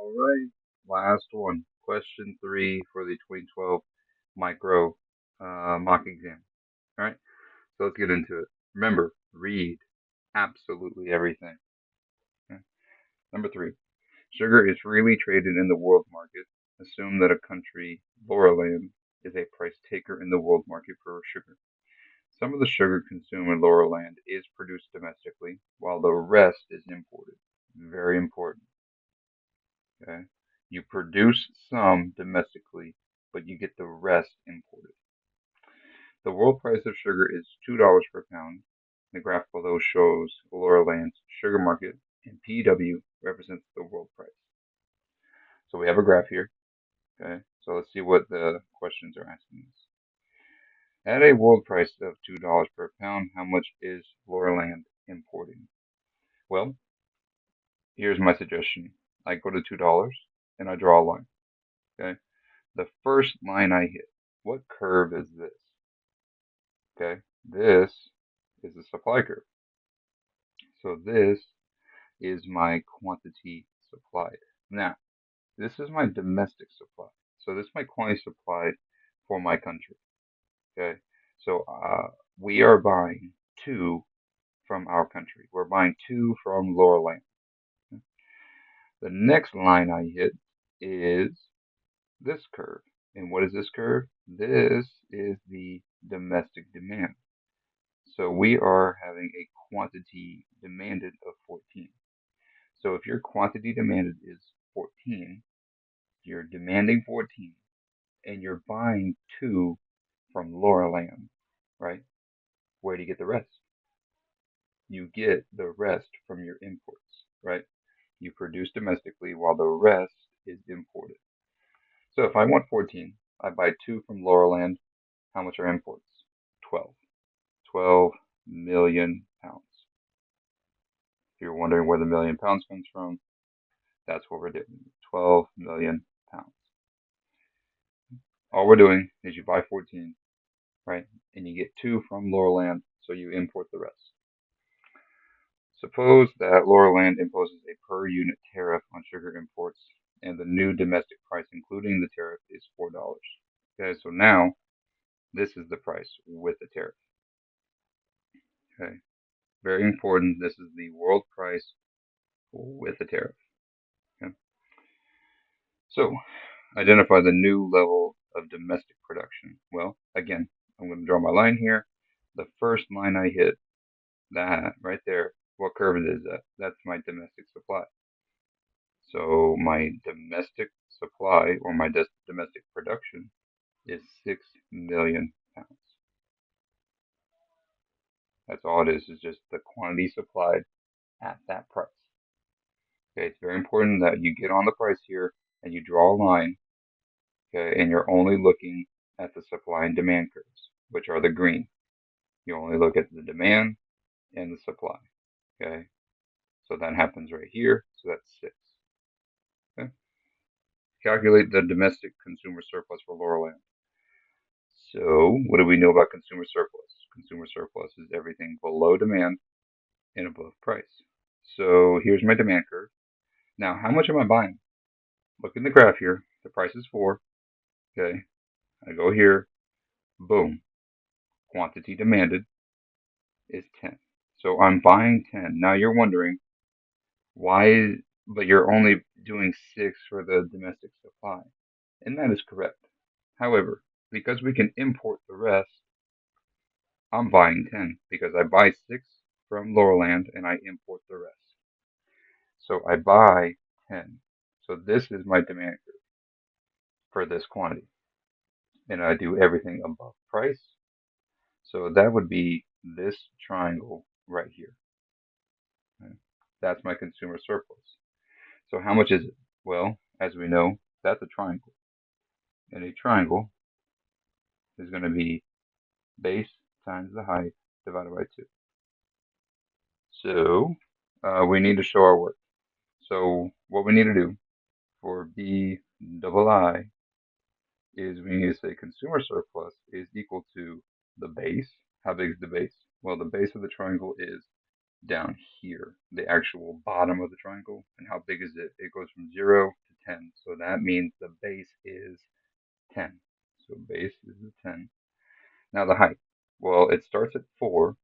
All right, last one. Question 3 for the 2012 micro mock exam. All right, so let's get into it. Remember, read absolutely everything. Okay? Number 3, sugar is freely traded in the world market. Assume that a country, Lauraland, is a price taker in the world market for sugar. Some of the sugar consumed in Lauraland is produced domestically, while the rest is imported. Very important. Okay? You produce some domestically, but you get the rest imported. The world price of sugar is $2 per pound. The graph below shows Lauraland's sugar market, and PW represents the world price. So we have a graph here. Okay, so let's see what the questions are asking us. At a world price of $2 per pound, how much is Lauraland importing? Well, here's my suggestion. I go to $2 and I draw a line. Okay, the first line I hit, what curve is this? Okay, this is the supply curve. So this is my quantity supplied. Now, this is my domestic supply. So this is my quantity supplied for my country. Okay, so we are buying two from our country. We're buying two from Lauraland. The next line I hit is this curve. And what is this curve? This is the domestic demand. So we are having a quantity demanded of 14. So if your quantity demanded is 14, you're demanding 14, and you're buying two from Lauraland, right? Where do you get the rest? You get the rest from your imports, right? You produce domestically while the rest is imported. So if I want 14, I buy two from Lauraland. How much are imports? 12. 12 million pounds. If you're wondering where the million pounds comes from, that's what we're doing. 12 million pounds. All we're doing is you buy 14, right? And you get two from Lauraland, so you import the rest. Suppose that Lauraland imposes a per unit tariff on sugar imports, and the new domestic price, including the tariff, is $4. Okay, so now this is the price with the tariff. Okay, very important. This is the world price with the tariff. Okay, so identify the new level of domestic production. Well, again, I'm going to draw my line here. The first line I hit, that right there, what curve is that? That's my domestic supply. So my domestic supply or my domestic production is 6 million pounds. That's all it is just the quantity supplied at that price. Okay, it's very important that you get on the price here and you draw a line, okay, and you're only looking at the supply and demand curves, which are the green. You only look at the demand and the supply, okay? So that happens right here, so that's 6. Okay? Calculate the domestic consumer surplus for Lauraland. So, what do we know about consumer surplus? Consumer surplus is everything below demand and above price. So, here's my demand curve. Now, how much am I buying? Look in the graph here. The price is 4. Okay. I go here. Boom. Quantity demanded is 10. So, I'm buying 10. Now, you're wondering why, but you're only doing 6 for the domestic supply. And that is correct. However, because we can import the rest, I'm buying 10 because I buy 6 from Lauraland and I import the rest. So I buy 10. So this is my demand curve for this quantity. And I do everything above price. So that would be this triangle right here. Okay? That's my consumer surplus. So how much is it? Well, as we know, that's a triangle. And a triangle is going to be base times the height divided by 2. So we need to show our work. So what we need to do for B double I is we need to say consumer surplus is equal to the base. How big is the base? Well, the base of the triangle is down here, the actual bottom of the triangle. And how big is it? It goes from 0 to 10. So that means the base is 10. So base is the 10. Now the height. Well, it starts at 4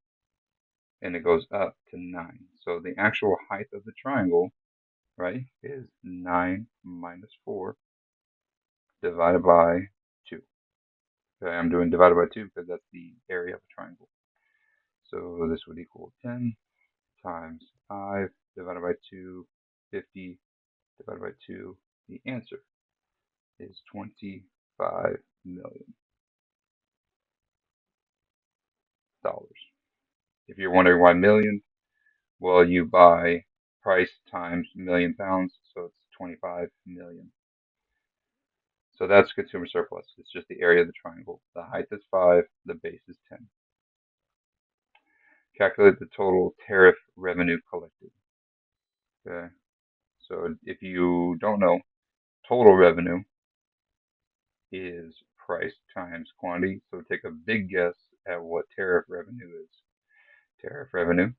and it goes up to 9. So the actual height of the triangle, right, is 9 minus 4 divided by 2. Okay, I'm doing divided by 2 because that's the area of a triangle. So this would equal 10 times 5 divided by 2, 50 divided by 2. The answer is $25 million. If you're wondering why million, well, you buy price times million pounds, so it's 25 million. So that's consumer surplus. It's just the area of the triangle. The height is 5, the base is 10. Calculate the total tariff revenue collected. Okay, so if you don't know, total revenue is price times quantity. So take a big guess at what tariff revenue is. Tariff revenue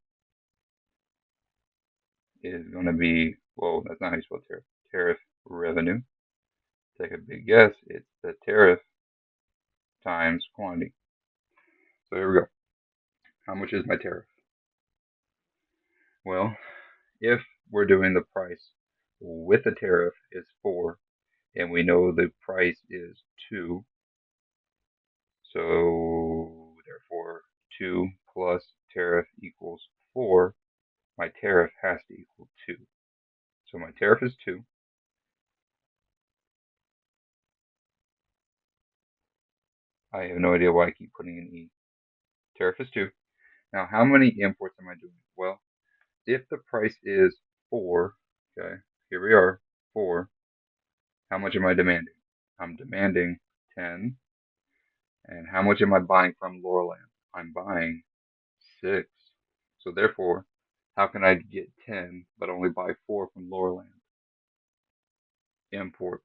is going to be, well, that's not how you spell tariff. Tariff revenue. Take a big guess. It's the tariff times quantity. So here we go. How much is my tariff? Well, if we're doing the price with the tariff is 4, and we know the price is 2, so therefore 2 plus tariff equals 4, my tariff has to equal 2. So my tariff is 2. I have no idea why I keep putting in E. Tariff is 2. Now, how many imports am I doing? Well, if the price is 4, okay, here we are, 4, how much am I demanding? I'm demanding 10. And how much am I buying from Laurelland? I'm buying 6. So therefore, how can I get 10 but only buy 4 from Laurelland? Import.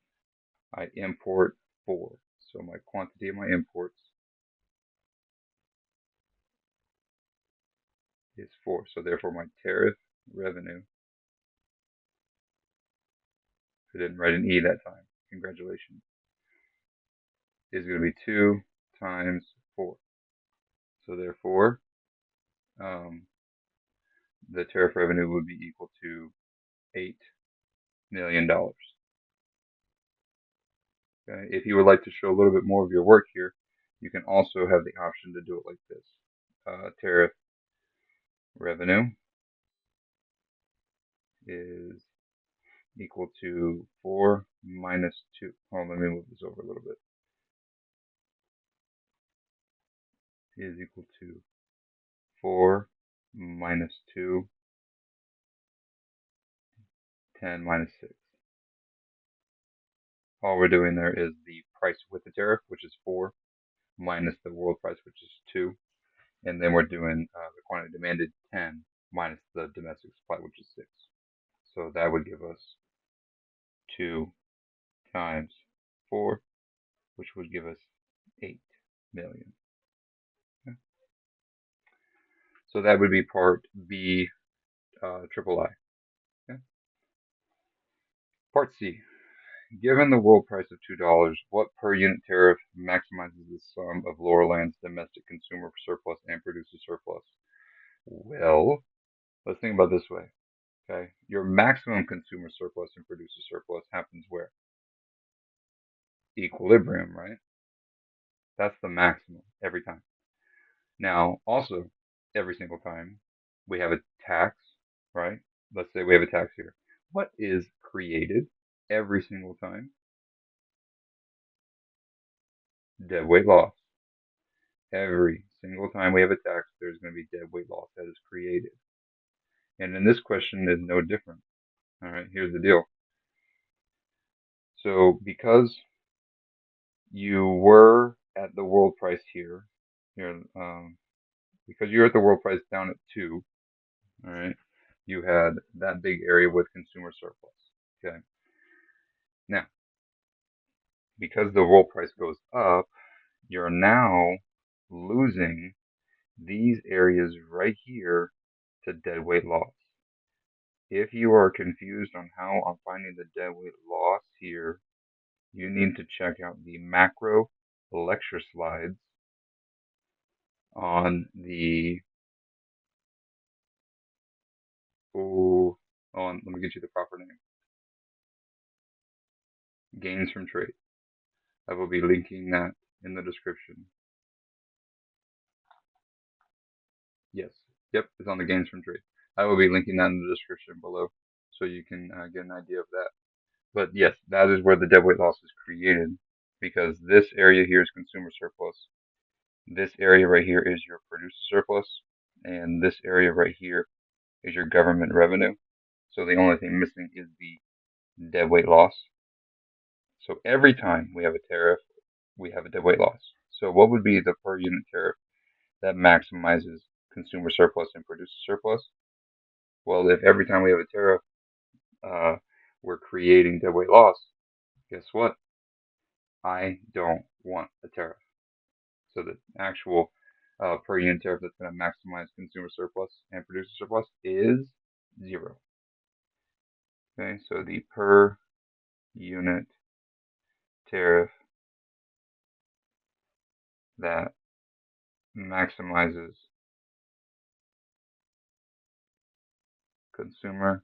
I import 4. So my quantity of my imports is 4. So therefore, my tariff revenue, I didn't write an E that time. Congratulations. Is going to be 2 times 4. So therefore, the tariff revenue would be equal to $8 million. Okay? If you would like to show a little bit more of your work here, you can also have the option to do it like this. Tariff revenue is equal to 4 minus 2. Oh, let me move this over a little bit. Is equal to 4 minus 2, 10 minus 6. All we're doing there is the price with the tariff, which is 4, minus the world price, which is 2. And then we're doing the quantity demanded, 10, minus the domestic supply, which is 6. So that would give us 2 times 4, which would give us 8 million. Okay. So that would be part B, triple I. Okay. Part C. Given the world price of $2, what per unit tariff maximizes the sum of Laurelland's domestic consumer surplus and producer surplus? Well, let's think about it this way. Okay, your maximum consumer surplus and producer surplus happens where? Equilibrium, right? That's the maximum every time. Now, also, every single time we have a tax, right? Let's say we have a tax here. What is created every single time? Deadweight loss. Every single time we have a tax, there's going to be deadweight loss that is created. And in this question is no different. All right, here's the deal. So because you were at the world price here, because you're at the world price down at 2, all right, you had that big area with consumer surplus. Okay. Now, because the world price goes up, you're now losing these areas right here to deadweight loss. If you are confused on how I'm finding the deadweight loss here, you need to check out the macro lecture slides on the let me get you the proper name. Gains from trade. I will be linking that in the description. Yes. Yep, it's on the gains from trade. I will be linking that in the description below so you can get an idea of that. But yes, that is where the deadweight loss is created because this area here is consumer surplus. This area right here is your producer surplus, and this area right here is your government revenue. So the only thing missing is the deadweight loss. So every time we have a tariff, we have a deadweight loss. So what would be the per unit tariff that maximizes consumer surplus and producer surplus? Well, if every time we have a tariff, we're creating deadweight loss, guess what? I don't want a tariff. So the actual per unit tariff that's going to maximize consumer surplus and producer surplus is 0. Okay, so the per unit tariff that maximizes consumer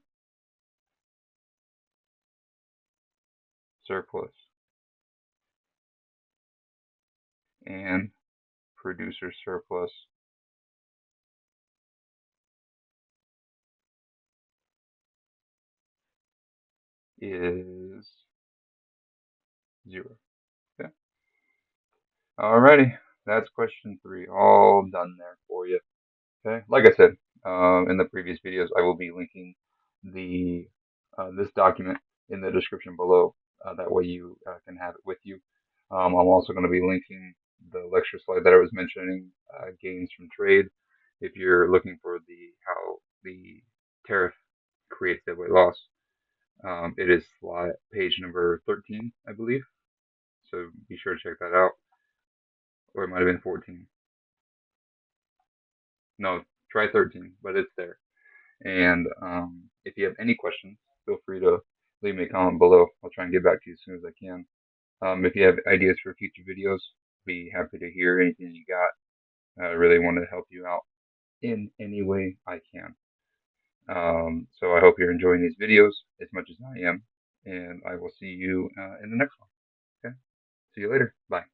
surplus and producer surplus is 0. Okay. Alrighty, that's question 3, all done there for you. Okay, like I said in the previous videos, I will be linking the this document in the description below. That way you can have it with you. I'm also going to be linking the lecture slide that I was mentioning, gains from trade. If you're looking for how the tariff creates deadweight loss, it is page number 13, I believe. So be sure to check that out. Or it might have been 14. No, try 13, but it's there. And if you have any questions, feel free to leave me a comment below. I'll try and get back to you as soon as I can. If you have ideas for future videos, be happy to hear anything you got. I really want to help you out in any way I can. So I hope you're enjoying these videos as much as I am, and I will see you in the next one. Okay? See you later. Bye.